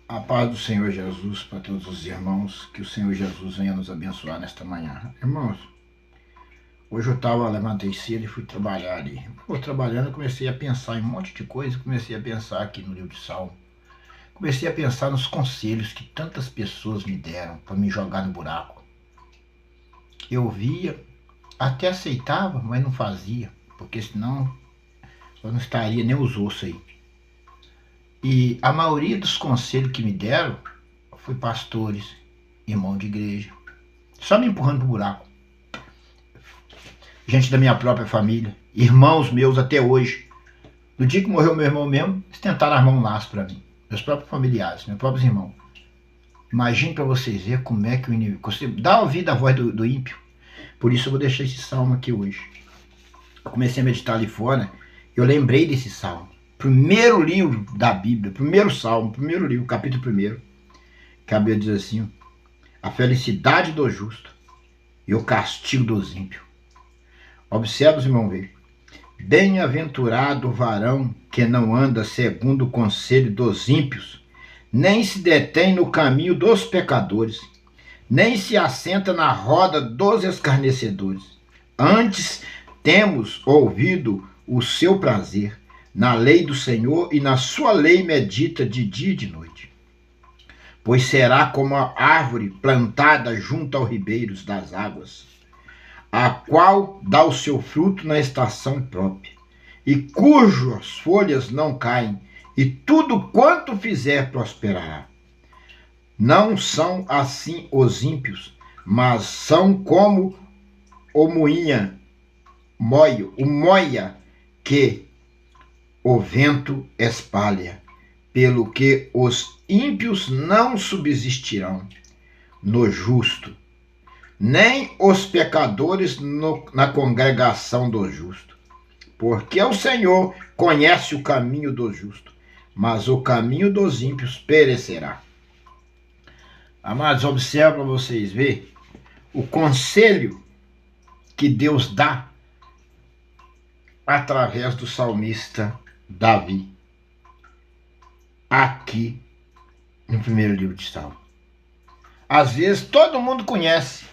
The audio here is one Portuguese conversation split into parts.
A paz do Senhor Jesus para todos os irmãos, que o Senhor Jesus venha nos abençoar nesta manhã. Irmãos, hoje levantei cedo e fui trabalhar ali. Trabalhando, comecei a pensar em um monte de coisa, comecei a pensar aqui no livro de Salmo. Comecei a pensar nos conselhos que tantas pessoas me deram para me jogar no buraco. Eu via, até aceitava, mas não fazia, porque senão eu não estaria nem os ossos aí. E a maioria dos conselhos que me deram foi pastores, irmão de igreja, só me empurrando pro buraco. Gente da minha própria família, irmãos meus até hoje. No dia que morreu meu irmão mesmo, eles tentaram armar um laço para mim. Meus próprios familiares, meus próprios irmãos. Imagine para vocês verem como é que o inimigo... Você dá ouvido à voz do ímpio. Por isso eu vou deixar esse salmo aqui hoje. Eu comecei a meditar ali fora, eu lembrei desse salmo. Primeiro livro da Bíblia, primeiro salmo, primeiro livro, capítulo 1, que a Bíblia diz assim: a felicidade do justo e o castigo dos ímpios. Observa, irmão, veja. Bem-aventurado o varão que não anda segundo o conselho dos ímpios, nem se detém no caminho dos pecadores, nem se assenta na roda dos escarnecedores. Antes temos ouvido o seu prazer na lei do Senhor, e na sua lei medita de dia e de noite. Pois será como a árvore plantada junto aos ribeiros das águas, a qual dá o seu fruto na estação própria, e cujas folhas não caem, e tudo quanto fizer prosperará. Não são assim os ímpios, mas são como o moinha que o vento espalha, pelo que os ímpios não subsistirão no justo, nem os pecadores na congregação do justo. Porque o Senhor conhece o caminho do justo, mas o caminho dos ímpios perecerá. Amados, observa para vocês verem o conselho que Deus dá através do salmista Davi, aqui no primeiro livro de Salmo. Às vezes todo mundo conhece,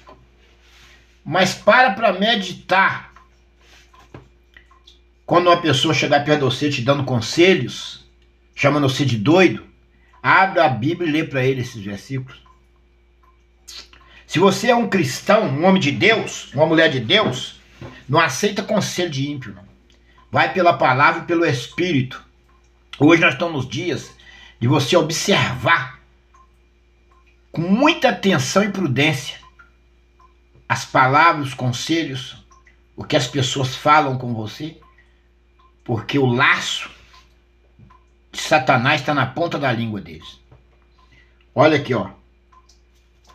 mas para meditar. Quando uma pessoa chegar perto de você te dando conselhos, chamando você de doido, abre a Bíblia e lê para ele esses versículos. Se você é um cristão, um homem de Deus, uma mulher de Deus, não aceita conselho de ímpio, não. Vai pela palavra e pelo Espírito. Hoje nós estamos nos dias de você observar com muita atenção e prudência as palavras, os conselhos, o que as pessoas falam com você, porque o laço de Satanás está na ponta da língua deles. Olha aqui, ó.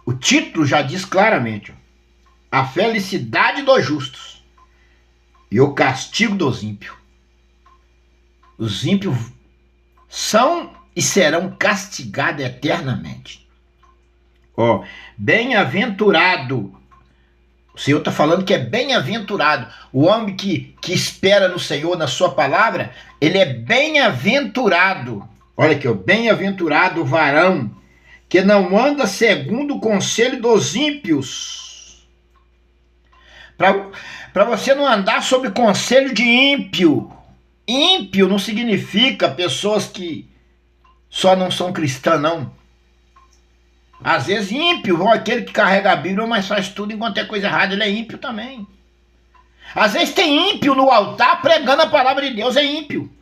O título já diz claramente, ó, a felicidade dos justos e o castigo dos ímpios. Os ímpios são e serão castigados eternamente. Ó, bem-aventurado. O Senhor está falando que é bem-aventurado. O homem que espera no Senhor, na sua palavra, ele é bem-aventurado. Olha aqui, ó, bem-aventurado o varão que não anda segundo o conselho dos ímpios. Para você não andar sob conselho de ímpio. Ímpio não significa pessoas que só não são cristãs, não. Às vezes ímpio, aquele que carrega a Bíblia, mas faz tudo enquanto é coisa errada, ele é ímpio também. Às vezes tem ímpio no altar pregando a palavra de Deus, é ímpio.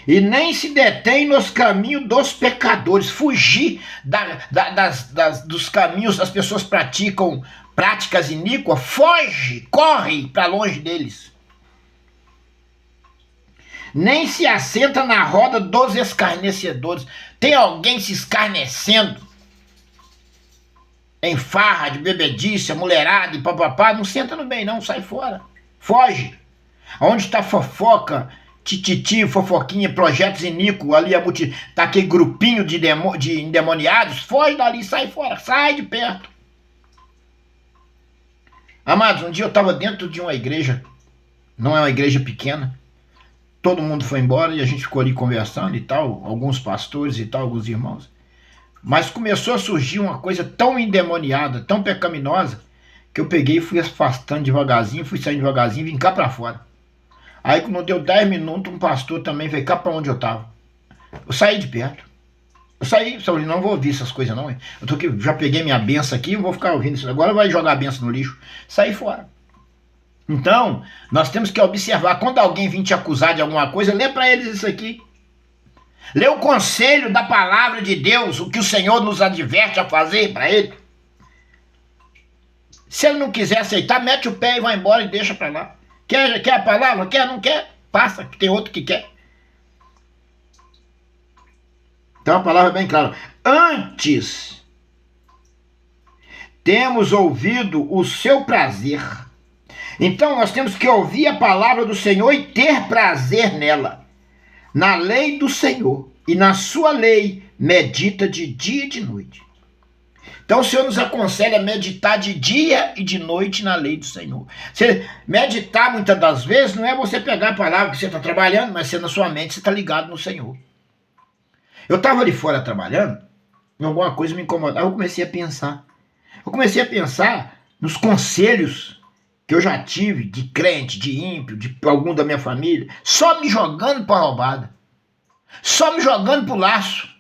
E nem se detém nos caminhos dos pecadores. Fugir dos caminhos das pessoas praticam práticas iníquas. Foge, corre para longe deles. Nem se assenta na roda dos escarnecedores. Tem alguém se escarnecendo em farra de bebedice, mulherada e papapá, não senta no bem não, sai fora. Foge. Onde está fofoca, tititi, fofoquinha, projetos iníquos, ali tá aquele grupinho de endemoniados, foge dali, sai fora, sai de perto. Amados, um dia eu estava dentro de uma igreja, não é uma igreja pequena, todo mundo foi embora e a gente ficou ali conversando e tal, alguns pastores e tal, alguns irmãos. Mas começou a surgir uma coisa tão endemoniada, tão pecaminosa, que eu peguei e fui afastando devagarzinho, fui saindo devagarzinho e vim cá para fora. Aí quando deu 10 minutos, um pastor também veio cá para onde eu estava. Eu saí de perto. Eu saí, falei, não vou ouvir essas coisas não. Eu tô aqui, já peguei minha benção aqui, não vou ficar ouvindo isso. Agora vai jogar a benção no lixo. Saí fora. Então, nós temos que observar, quando alguém vir te acusar de alguma coisa, lê para eles isso aqui. Lê o conselho da palavra de Deus, o que o Senhor nos adverte a fazer para ele. Se ele não quiser aceitar, mete o pé e vai embora e deixa para lá. Quer a palavra? Quer? Não quer? Passa, que tem outro que quer. Então a palavra é bem clara. Antes, temos ouvido o seu prazer. Então nós temos que ouvir a palavra do Senhor e ter prazer nela. Na lei do Senhor. E na sua lei medita de dia e de noite. Então o Senhor nos aconselha a meditar de dia e de noite na lei do Senhor. Você meditar muitas das vezes não é você pegar a palavra que você está trabalhando, mas você na sua mente você está ligado no Senhor. Eu estava ali fora trabalhando, e alguma coisa me incomodava, eu comecei a pensar. Eu comecei a pensar nos conselhos que eu já tive de crente, de ímpio, de algum da minha família, só me jogando para a roubada. Só me jogando para o laço.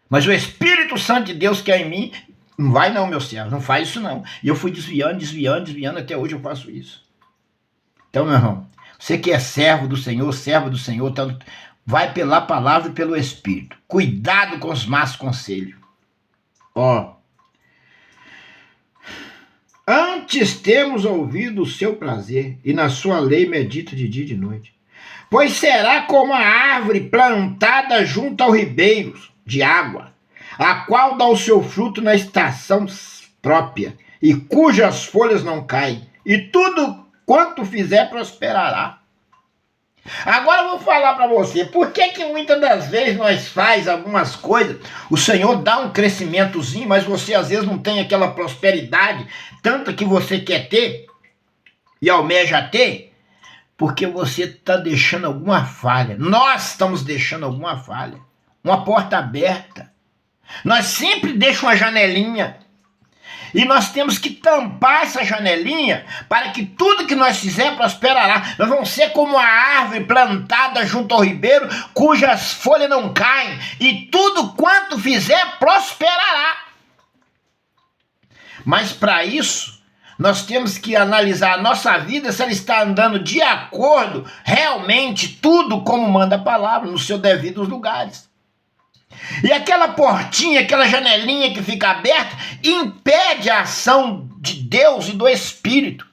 Mas o Espírito Santo de Deus que é em mim, não vai não, meu servo, não faz isso não. E eu fui desviando, até hoje eu faço isso. Então, meu irmão, você que é servo do Senhor, tanto, vai pela palavra e pelo Espírito. Cuidado com os más conselhos. Ó. Antes temos ouvido o seu prazer, e na sua lei medita de dia e de noite. Pois será como a árvore plantada junto ao ribeiro de água, a qual dá o seu fruto na estação própria, e cujas folhas não caem, e tudo quanto fizer prosperará. Agora eu vou falar para você, por que muitas das vezes nós faz algumas coisas, o Senhor dá um crescimentozinho, mas você às vezes não tem aquela prosperidade, tanta que você quer ter, e almeja ter, porque você está deixando alguma falha. Nós estamos deixando alguma falha. Uma porta aberta. Nós sempre deixamos uma janelinha. E nós temos que tampar essa janelinha para que tudo que nós fizer prosperará. Nós vamos ser como a árvore plantada junto ao ribeiro, cujas folhas não caem, e tudo quanto fizer prosperará. Mas para isso, nós temos que analisar a nossa vida, se ela está andando de acordo, realmente, tudo como manda a palavra, nos seus devidos lugares. E aquela portinha, aquela janelinha que fica aberta, impede a ação de Deus e do Espírito.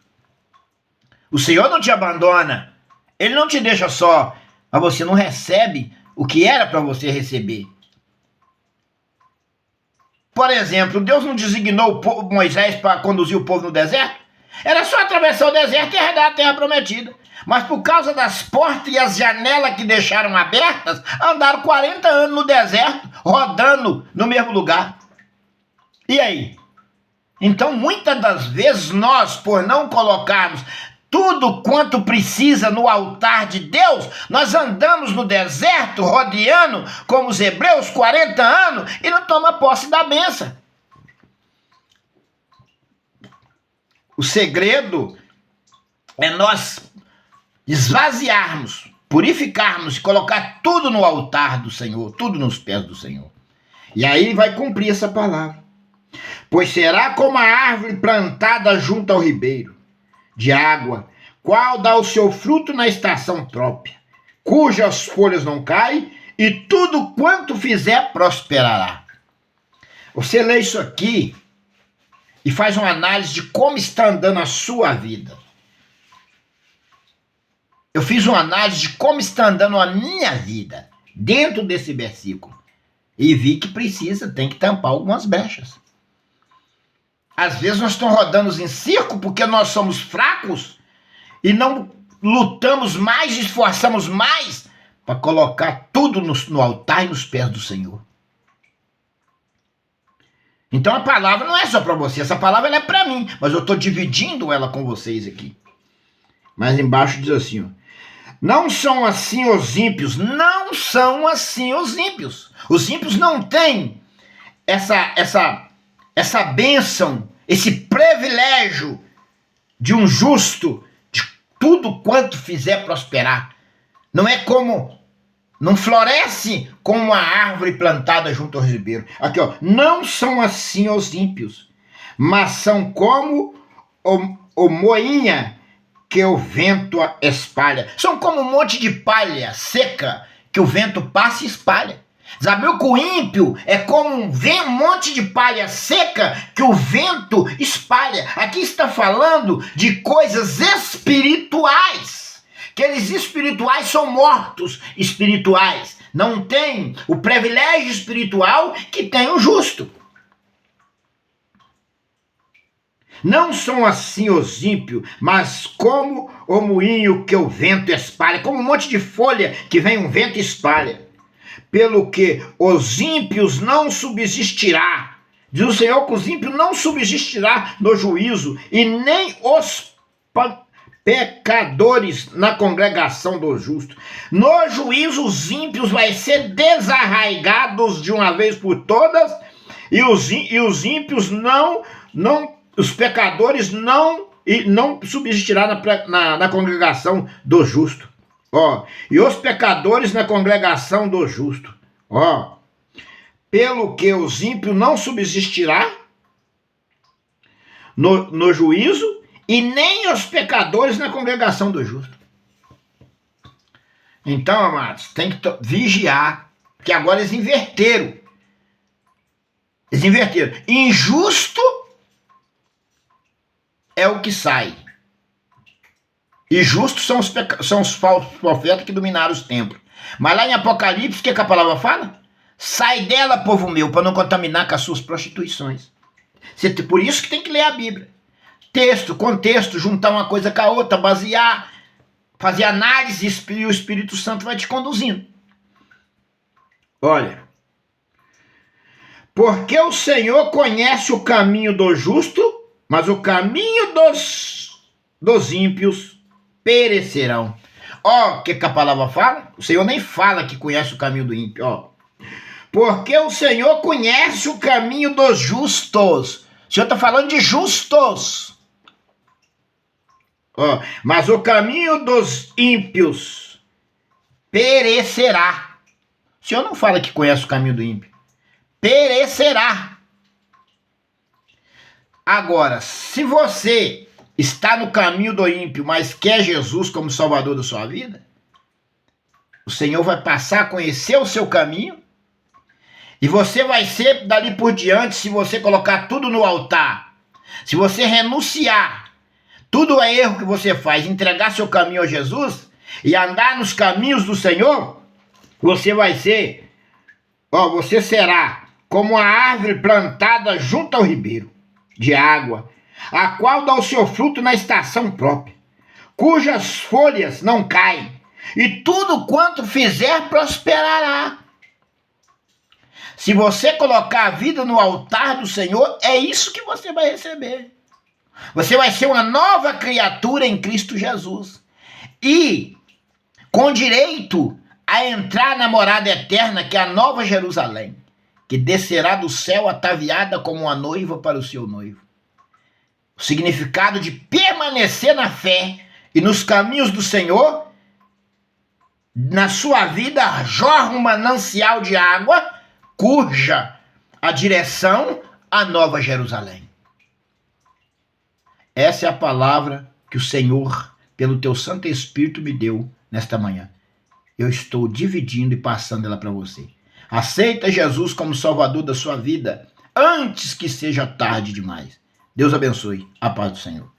O Senhor não te abandona, Ele não te deixa só, mas você não recebe o que era para você receber. Por exemplo, Deus não designou Moisés para conduzir o povo no deserto? Era só atravessar o deserto e herdar a terra prometida. Mas por causa das portas e as janelas que deixaram abertas, andaram 40 anos no deserto, rodando no mesmo lugar. E aí? Então, muitas das vezes, nós, por não colocarmos tudo quanto precisa no altar de Deus, nós andamos no deserto, rodeando, como os hebreus, 40 anos, e não toma posse da bênção. O segredo é nós esvaziarmos, purificarmos e colocar tudo no altar do Senhor, tudo nos pés do Senhor. E aí vai cumprir essa palavra. Pois será como a árvore plantada junto ao ribeiro de água, qual dá o seu fruto na estação própria, cujas folhas não caem, e tudo quanto fizer prosperará. Você lê isso aqui e faz uma análise de como está andando a sua vida. Eu fiz uma análise de como está andando a minha vida dentro desse versículo e vi que tem que tampar algumas brechas. Às vezes nós estamos rodando em circo porque nós somos fracos e não lutamos mais, esforçamos mais para colocar tudo no altar e nos pés do Senhor. Então a palavra não é só para você, essa palavra ela é para mim, mas eu estou dividindo ela com vocês aqui. Mas embaixo diz assim, ó, Não são assim os ímpios, não são assim os ímpios. Os ímpios não têm essa bênção, esse privilégio de um justo, de tudo quanto fizer prosperar. Não é como, não floresce como uma árvore plantada junto ao ribeiro. Aqui, ó, não são assim os ímpios, mas são como o moinha que o vento espalha. São como um monte de palha seca que o vento passa e espalha. Sabeu que o ímpio é como um monte de palha seca que o vento espalha. Aqui está falando de coisas espirituais. Aqueles espirituais são mortos espirituais. Não tem o privilégio espiritual que tem o justo. Não são assim os ímpios, mas como o moinho que o vento espalha, como um monte de folha que vem um vento e espalha. Pelo que os ímpios não subsistirá. Diz o Senhor que os ímpios não subsistirá no juízo, e nem os pecadores na congregação dos justos. No juízo, os ímpios vai ser desarraigados de uma vez por todas, e os ímpios os pecadores não subsistirá na congregação do justo. Ó, e os pecadores na congregação do justo. Ó, pelo que os ímpios não subsistirá no juízo, e nem os pecadores na congregação do justo. Então, amados, tem que vigiar, que agora eles inverteram. Injusto é o que sai. E justos são os falsos profetas que dominaram os templos. Mas lá em Apocalipse, o que a palavra fala? Sai dela, povo meu, para não contaminar com as suas prostituições. Por isso que tem que ler a Bíblia. Texto, contexto, juntar uma coisa com a outra, basear, fazer análise, e o Espírito Santo vai te conduzindo. Olha. Porque o Senhor conhece o caminho do justo, mas o caminho dos ímpios perecerão. Ó, o que a palavra fala? O Senhor nem fala que conhece o caminho do ímpio, ó. Porque o Senhor conhece o caminho dos justos. O Senhor está falando de justos. Ó, mas o caminho dos ímpios perecerá. O Senhor não fala que conhece o caminho do ímpio. Perecerá. Agora, se você está no caminho do ímpio, mas quer Jesus como Salvador da sua vida, o Senhor vai passar a conhecer o seu caminho, e você vai ser dali por diante, se você colocar tudo no altar, se você renunciar, tudo é erro que você faz, entregar seu caminho a Jesus, e andar nos caminhos do Senhor, você vai ser, você será como a árvore plantada junto ao ribeiro de água, a qual dá o seu fruto na estação própria, cujas folhas não caem, e tudo quanto fizer prosperará. Se você colocar a vida no altar do Senhor, é isso que você vai receber. Você vai ser uma nova criatura em Cristo Jesus, e com direito a entrar na morada eterna, que é a Nova Jerusalém, que descerá do céu ataviada como uma noiva para o seu noivo. O significado de permanecer na fé e nos caminhos do Senhor, na sua vida jorra um manancial de água, cuja a direção à Nova Jerusalém. Essa é a palavra que o Senhor, pelo teu Santo Espírito, me deu nesta manhã. Eu estou dividindo e passando ela para você. Aceita Jesus como Salvador da sua vida antes que seja tarde demais. Deus abençoe. A paz do Senhor.